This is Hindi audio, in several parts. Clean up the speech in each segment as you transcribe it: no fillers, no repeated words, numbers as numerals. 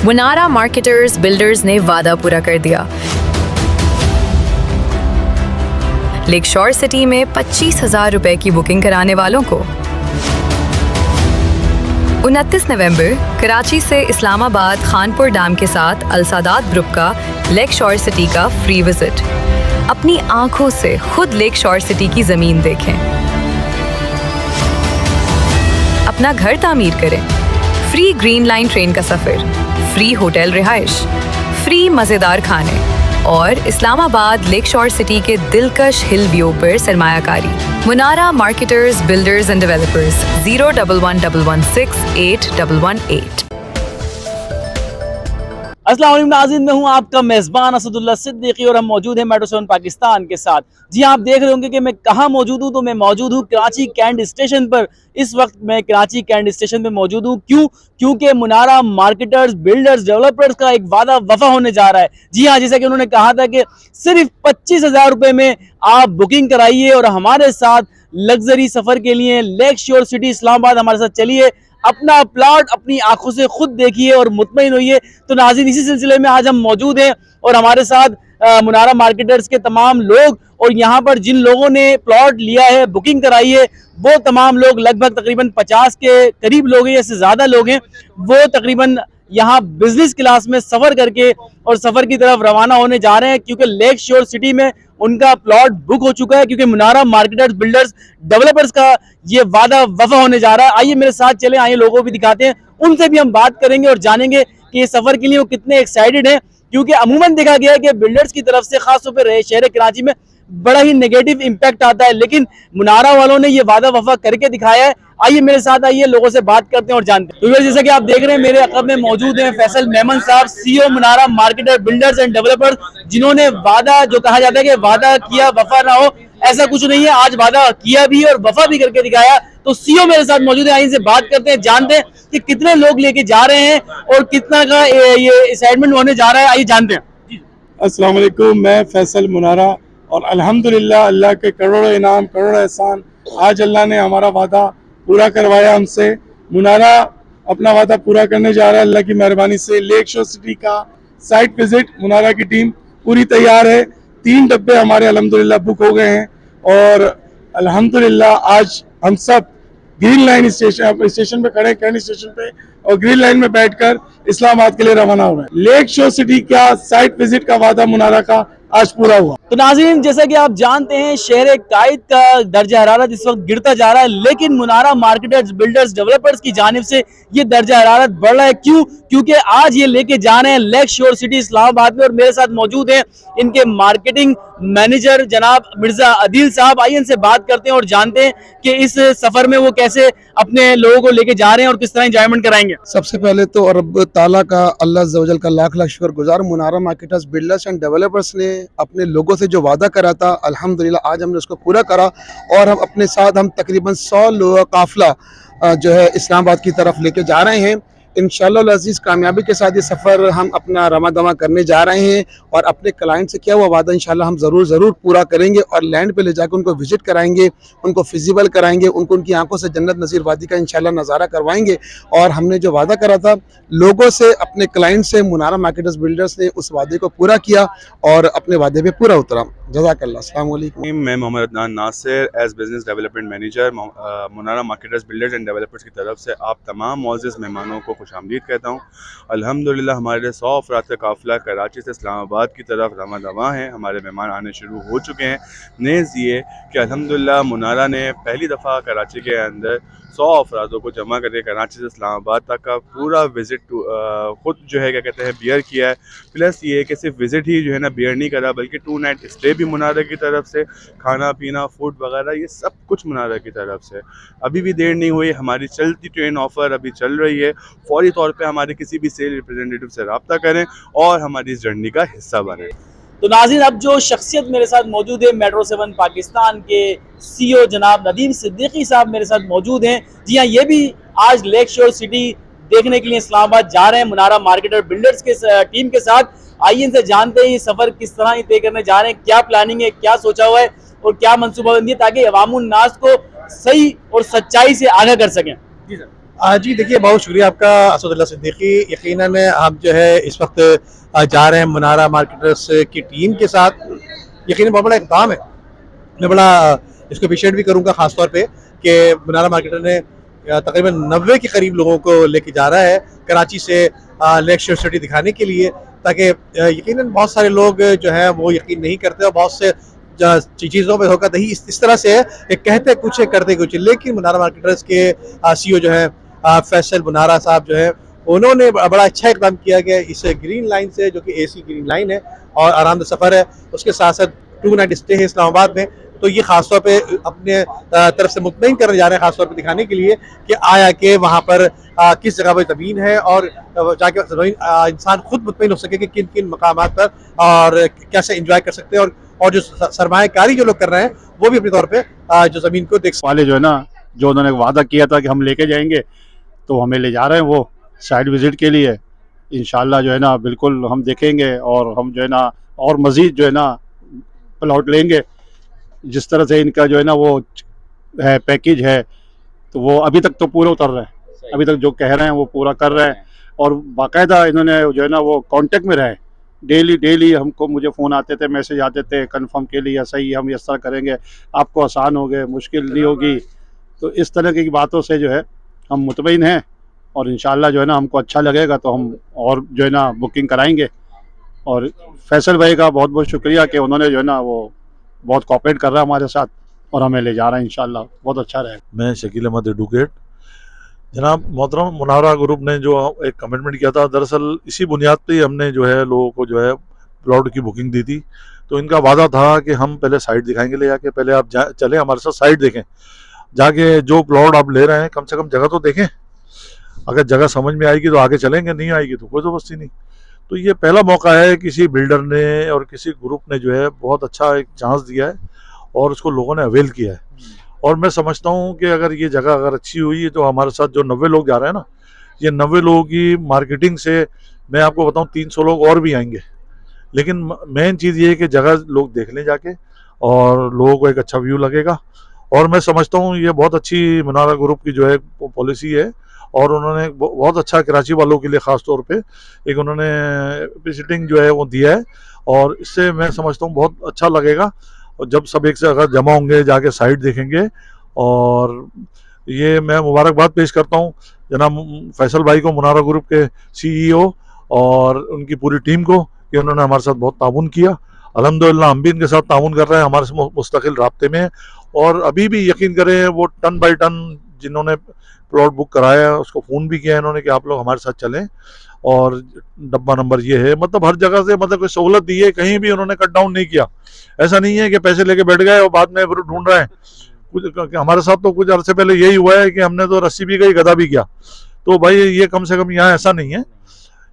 मुनारा मार्केटर्स बिल्डर्स ने वादा पूरा कर दिया। लेक शोर सिटी में 25,000 रुपए की बुकिंग कराने वालों को 29 नवंबर कराची से इस्लामाबाद खानपुर डैम के साथ अल-सादात ग्रुप का लेक शोर सिटी का फ्री विजिट। अपनी आंखों से खुद लेक शोर सिटी की जमीन देखें, अपना घर तामीर करें, फ्री ग्रीन लाइन ट्रेन का सफर, फ्री होटल रिहाइश, फ्री मजेदार खाने और इस्लामाबाद लेक शोर सिटी के दिलकश हिल व्यू पर सरमायाकारी। मुनारा मार्केटर्स बिल्डर्स एंड डेवलपर्स 01111681118। अस्सलाम वालेकुम नाज़रीन, मैं हूं आपका मेज़बान असदुल्ला सिद्दीकी और हम मौजूद हैं मेट्रो 7 पाकिस्तान के साथ। जी आप देख रहे होंगे कि मैं कहां मौजूद हूं, तो मैं मौजूद हूं कराची कैंट स्टेशन पर। इस वक्त मैं कराची कैंट स्टेशन पे मौजूद हूं। क्योंकि मुनारा मार्केटर्स बिल्डर्स डेवलपर्स का एक वादा वफा होने जा रहा है। जी हाँ, जैसा कि उन्होंने कहा था कि सिर्फ 25,000 रुपए में आप बुकिंग कराइए और हमारे साथ लग्जरी सफर के लिए लेक शोर सिटी इस्लामाबाद हमारे साथ चलिए, अपना प्लॉट अपनी आंखों से खुद देखिए और मुतमईन होइए। तो नाज़रीन, इसी सिलसिले में आज हम मौजूद हैं और हमारे साथ मुनारा मार्केटर्स के तमाम लोग और यहाँ पर जिन लोगों ने प्लॉट लिया है, बुकिंग कराई है, वो तमाम लोग लगभग तकरीबन 50 के करीब लोग हैं या से ज़्यादा लोग हैं। वो तकरीबन यहाँ बिजनेस क्लास में सफ़र करके और सफ़र की तरफ रवाना होने जा रहे हैं, क्योंकि लेक शोर सिटी में उनका प्लॉट बुक हो चुका है। क्योंकि मुनारा मार्केटर्स बिल्डर्स डेवलपर्स का ये वादा वफा होने जा रहा है। आइए मेरे साथ चलें, आइए लोगों को भी दिखाते हैं, उनसे भी हम बात करेंगे और जानेंगे कि ये सफ़र के लिए वो कितने एक्साइटेड हैं। क्योंकि अमूमन देखा गया है कि बिल्डर्स की तरफ से खासतौर पर शहर कराची में बड़ा ही नेगेटिव इम्पैक्ट आता है, लेकिन मुनारा वालों ने ये वादा वफा करके दिखाया है। आइए मेरे साथ, आइए लोगों से बात करते हैं और जानते हैं। तो जैसा कि आप देख रहे हैं, मेरे अक़ब में मौजूद हैं फैसल मेमन साहब, CEO Munara marketer builders and developers, जिन्होंने वादा, जो कहा जाता है कि वादा किया वफा ना हो, ऐसा कुछ नहीं है। आज वादा किया भी और वफा भी करके दिखाया। तो सीईओ मेरे साथ मौजूद है, आइए इनसे बात करते हैं, जानते हैं कि कितने लोग लेके जा रहे हैं और कितना का ये एक्साइटमेंट होने जा रहा है। आइए जानते हैं। अस्सलाम वालेकुम, मैं फैसल मुनारा और अल्हम्दुलिल्लाह अल्लाह के करोड़ों इनाम, करोड़ों एहसान, आज अल्लाह ने हमारा वादा पूरा करवाया हमसे। मुनारा अपना वादा पूरा करने जा रहा है अल्लाह की मेहरबानी से। लेक शोर सिटी का साइट विजिट, मुनारा की टीम पूरी तैयार है। 3 डब्बे हमारे अल्हम्दुलिल्लाह बुक हो गए हैं और अल्हम्दुलिल्लाह आज हम सब ग्रीन लाइन स्टेशन पे खड़े, कैंट स्टेशन पे, और ग्रीन लाइन में बैठकर इस्लामाबाद के लिए रवाना हो रहे हैं। लेक शोर सिटी का साइट विजिट का वादा मुनारा का आज पूरा हुआ। तो नाज़रीन, जैसा कि आप जानते हैं, शहर कायद का दर्जा हरारत इस वक्त गिरता जा रहा है, लेकिन मुनारा मार्केटर्स बिल्डर्स डेवलपर्स की जानिब से ये दर्जा हरारत बढ़ रहा है। क्योंकि आज ये लेके जा रहे हैं लेक शोर सिटी इस्लामाबाद में और मेरे साथ मौजूद हैं इनके मार्केटिंग मैनेजर जनाब मिर्जा अदील साहब। आइए इनसे बात करते हैं और जानते हैं कि इस सफर में वो कैसे अपने लोगों को लेके जा रहे हैं और किस तरह एंजॉयमेंट कराएंगे। सबसे पहले तो रब ताला का, अल्लाह अज़्ज़वजल का लाख लाख शुक्रगुजार। मुनारा मार्केटर्स बिल्डर्स एंड डेवलपर्स ने अपने लोगों से जो वादा करा था, अल्हम्दुलिल्लाह आज हमने उसको पूरा करा और हम अपने साथ तकरीबन 100 लोगों का काफिला जो है इस्लामाबाद की तरफ लेके जा रहे हैं। इंशाअल्लाह अज़ीज़ कामयाबी के साथ ये सफ़र हम अपना रमा दमा करने जा रहे हैं और अपने क्लाइंट से किया हुआ वादा इंशाअल्लाह हम ज़रूर पूरा करेंगे और लैंड पे ले जाकर उनको विजिट कराएंगे, उनको फिजिबल कराएंगे, उनको उनकी आंखों से जन्नत नज़ीर वादी का इंशाअल्लाह नज़ारा करवाएंगे। और हमने जो वादा करा था लोगों से, अपने क्लाइंट से, मुनारा मार्केटर्स बिल्डर्स ने उस वादे को पूरा किया और अपने वादे पे पूरा उतरा। जज़ाकल्लाह। अस्सलाम वालेकुम। मैं Mohammad Adnan Nasir as business development manager Munara marketers builders and developers की तरफ से आप तमाम मुअज़्ज़िज़ मेहमानों को खुशामदीद कहता हूँ। अल्हम्दुलिल्लाह हमारे 100 अफराद का काफ़िला कराची से इस्लामाबाद की तरफ रवाना दवा है। हमारे मेहमान आने शुरू हो चुके हैं। नेज़ ये कि अल्हम्दुलिल्लाह मुनारा ने पहली दफ़ा कराची के अंदर 100 अफरादों को जमा करके कराची से इस्लामाबाद तक का पूरा विज़िट ख़ुद जो है क्या कहते हैं बियर किया है। प्लस ये कि सिर्फ विज़िट ही जो है ना बियर नहीं करा, बल्कि 2 नाइट स्टे भी मुनारा की तरफ से, खाना पीना फूड वगैरह ये सब कुछ मुनारा की तरफ से। अभी भी देर नहीं हुई, हमारी चलती ट्रेन ऑफ़र अभी चल रही है। फौरी तौर पे हमारे किसी भी सेल रिप्रेजेंटेटिव से रब्ता करें और हमारी इस जर्नी का हिस्सा बने। तो नाज़रीन, अब जो शख्सियत मेरे साथ मौजूद है, मेट्रो 7 पाकिस्तान के सीईओ जनाब नदीम सिद्दीकी साहब मेरे साथ मौजूद हैं। जी हाँ, ये भी आज लेक शोर सिटी देखने के लिए इस्लामाबाद जा रहे हैं मुनारा मार्केटर बिल्डर्स के टीम के साथ। आइए इनसे जानते हैं ये सफ़र किस तरह तय करने जा रहे हैं, क्या प्लानिंग है, क्या सोचा हुआ है और क्या मनसूबाबंदी है, ताकि अवामुन नास को सही और सच्चाई से आगाह कर सकें। जी सर। जी देखिए, बहुत शुक्रिया आपका असदुल्ला सिद्दीकी। यकीनन हम जो है इस वक्त जा रहे हैं मुनारा मार्केटर्स की टीम के साथ। यकीनन बहुत बड़ा इक़दाम है। मैं बड़ा इसको अप्रिशिएट भी करूँगा ख़ास तौर पे कि मुनारा मार्केटर ने तकरीबन 90 के करीब लोगों को लेके जा रहा है कराची से लेक शोर सिटी दिखाने के लिए, ताकि यकीनन बहुत सारे लोग जो है वो यकीन नहीं करते और बहुत से चीज़ों में धोखा दही इस तरह से है कि कहते कुछ है करते कुछ। लेकिन मुनारा मार्केटर्स के CEO जो है फैसल मुनारा साहब जो है, उन्होंने बड़ा अच्छा इक़दाम किया गया इस ग्रीन लाइन से, जो कि AC ग्रीन लाइन है और आरामदेह सफ़र है। उसके साथ साथ 2 नाइट स्टे है इस्लामाबाद में। तो ये ख़ास तौर पे अपने तरफ से मुतमईन करने जा रहे हैं, ख़ास तौर पे दिखाने के लिए कि आया कि वहाँ पर किस जगह पर ज़मीन है और जाके इंसान खुद मुतमईन हो सके कि किन किन मकामात पर और कैसे इंजॉय कर सकते हैं, और जो सरमायाकारी जो लोग कर रहे हैं वो भी अपने तौर पर जो ज़मीन को देख वाले जो है ना, जो उन्होंने वादा किया था कि हम लेके जाएंगे, तो हमें ले जा रहे हैं वो साइड विज़िट के लिए। इंशाल्लाह जो है ना बिल्कुल हम देखेंगे और हम जो है ना और मज़ीद जो है ना प्लॉट लेंगे। जिस तरह से इनका जो है ना वो है पैकेज है, तो वो अभी तक तो पूरा उतर रहा है। अभी तक जो कह रहे हैं वो पूरा कर रहे हैं और बाकायदा इन्होंने जो है ना वो कांटेक्ट में रहे। डेली हमको मुझे फ़ोन आते थे, मैसेज आते थे कंफर्म के लिए, सही हम इस तरह करेंगे, आपको आसान हो गए, मुश्किल नहीं होगी। तो इस तरह की बातों से जो है हम मुतमईन हैं और इंशाल्लाह जो है ना हमको अच्छा लगेगा तो हम और जो है ना बुकिंग कराएंगे। और फैसल भाई का बहुत बहुत शुक्रिया कि उन्होंने जो है ना वो बहुत कोऑपरेट कर रहा है हमारे साथ और हमें ले जा रहा है। इंशाल्लाह बहुत अच्छा रहेगा। मैं शकील अहमद एडवोकेट। जनाब मोहतरम, मुनारा ग्रुप ने जो एक कमिटमेंट किया था, दरअसल इसी बुनियाद पे ही हमने जो है लोगों को जो है प्लॉट की बुकिंग दी थी। तो इनका वादा था कि हम पहले साइट दिखाएंगे ले जाके, पहले आप चलें हमारे साथ साइट देखें, जाके जो प्लॉट आप ले रहे हैं कम से कम जगह तो देखें। अगर जगह समझ में आएगी तो आगे चलेंगे, नहीं आएगी तो कोई ज़बरदस्ती नहीं। तो ये पहला मौका है किसी बिल्डर ने और किसी ग्रुप ने जो है बहुत अच्छा एक चांस दिया है और उसको लोगों ने अवेल किया है। और मैं समझता हूँ कि अगर ये जगह अगर अच्छी हुई तो हमारे साथ जो 90 लोग जा रहे हैं ना, ये 90 लोगों की मार्केटिंग से मैं आपको बताऊँ 300 लोग और भी आएंगे। लेकिन मेन चीज़ ये है कि जगह लोग देख लें जाके और लोगों को एक अच्छा व्यू लगेगा। और मैं समझता हूँ ये बहुत अच्छी मुनारा ग्रुप की जो है पॉलिसी है और उन्होंने बहुत अच्छा कराची वालों के लिए ख़ास तौर पे एक उन्होंने विजिटिंग जो है वो दिया है और इससे मैं समझता हूँ बहुत अच्छा लगेगा। और जब सब एक से अगर जमा होंगे जाके साइट देखेंगे, और ये मैं मुबारकबाद पेश करता हूँ जनाब फैसल भाई को, मुनारा ग्रुप के CEO और उनकी पूरी टीम को कि उन्होंने हमारे साथ बहुत ताउन किया। अल्हम्दुलिल्लाह हम भी इनके साथ ताउन कर रहे हैं, हमारे से मुस्तकिल राब्ते में। और अभी भी यकीन करें वो टन बाई टन जिन्होंने प्लॉट बुक कराया है उसको फ़ोन भी किया इन्होंने कि आप लोग हमारे साथ चलें। और डब्बा नंबर ये है, मतलब हर जगह से मतलब कोई सहूलत दी है, कहीं भी उन्होंने कट डाउन नहीं किया। ऐसा नहीं है कि पैसे लेके बैठ गए और बाद में फिर ढूंढ रहे हैं कुछ। हमारे साथ तो कुछ अर्से पहले यही हुआ है कि हमने तो रस्सी भी गई गधा भी किया। तो भाई ये कम से कम यहाँ ऐसा नहीं है।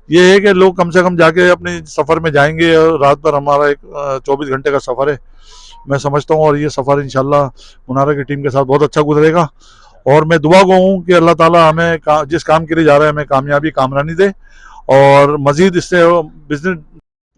ये है कि लोग कम से कम जाके अपने सफ़र में जाएंगे और रात भर हमारा एक 24 घंटे का सफ़र है मैं समझता हूँ। और ये सफ़र इंशाल्लाह मुनारा की टीम के साथ बहुत अच्छा गुजरेगा। और मैं दुआ गो हूँ कि अल्लाह ताला हमें जिस काम के लिए जा रहे हैं हमें कामयाबी कामरानी दे और मज़ीद इससे business.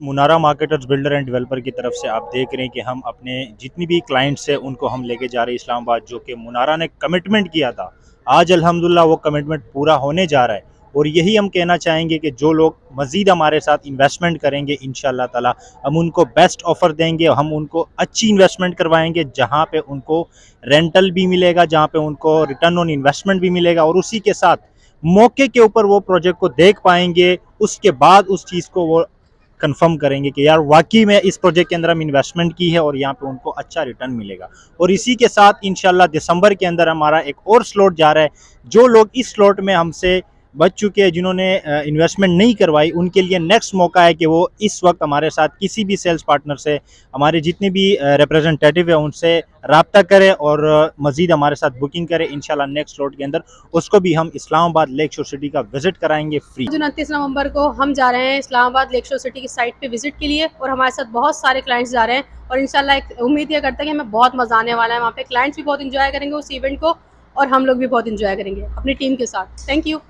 Munara marketers builder and developer की तरफ से आप देख रहे हैं कि हम अपने जितनी भी क्लाइंट्स हैं उनको हम लेके जा रहे हैं इस्लामाबाद, जो कि मुनारा ने कमिटमेंट किया था। आज अल्हम्दुलिल्लाह वो कमिटमेंट पूरा होने जा रहा है। और यही हम कहना चाहेंगे कि जो लोग मज़ीद हमारे साथ इन्वेस्टमेंट करेंगे इंशाअल्लाह ताला हम उनको बेस्ट ऑफ़र देंगे, हम उनको अच्छी इन्वेस्टमेंट करवाएंगे जहां पे उनको रेंटल भी मिलेगा, जहां पे उनको रिटर्न ऑन इन्वेस्टमेंट भी मिलेगा और उसी के साथ मौके के ऊपर वो प्रोजेक्ट को देख पाएंगे। उसके बाद उस चीज़ को वो कंफर्म करेंगे कि यार वाकई में इस प्रोजेक्ट के अंदर हम इन्वेस्टमेंट की है और यहाँ पे उनको अच्छा रिटर्न मिलेगा। और इसी के साथ इंशाल्लाह दिसंबर के अंदर हमारा एक और स्लॉट जा रहा है। जो लोग इस स्लॉट में हमसे बच चुके हैं, जिन्होंने इन्वेस्टमेंट नहीं करवाई, उनके लिए नेक्स्ट मौका है कि वो इस वक्त हमारे साथ किसी भी सेल्स पार्टनर से, हमारे जितने भी रिप्रेजेंटेटिव है उनसे रब्ता करें और मज़ीद हमारे साथ बुकिंग करें। इंशाल्लाह नेक्स्ट स्लॉट के अंदर उसको भी हम इस्लामाबाद लेक शोर सिटी का विजिट कराएंगे फ्री। 29 नवंबर को हम जा रहे हैं इस्लामाबाद लेक शोर सिटी की साइट पे विजिट के लिए और हमारे साथ बहुत सारे क्लाइंट्स जा रहे हैं और इंशाल्लाह एक उम्मीद ये करते हैं कि हमें बहुत मज़ा आने वाला है। वहाँ पे क्लाइंट्स भी बहुत इंजॉय करेंगे उस इवेंट को और हम लोग भी बहुत इंजॉय करेंगे अपनी टीम के साथ। Thank you.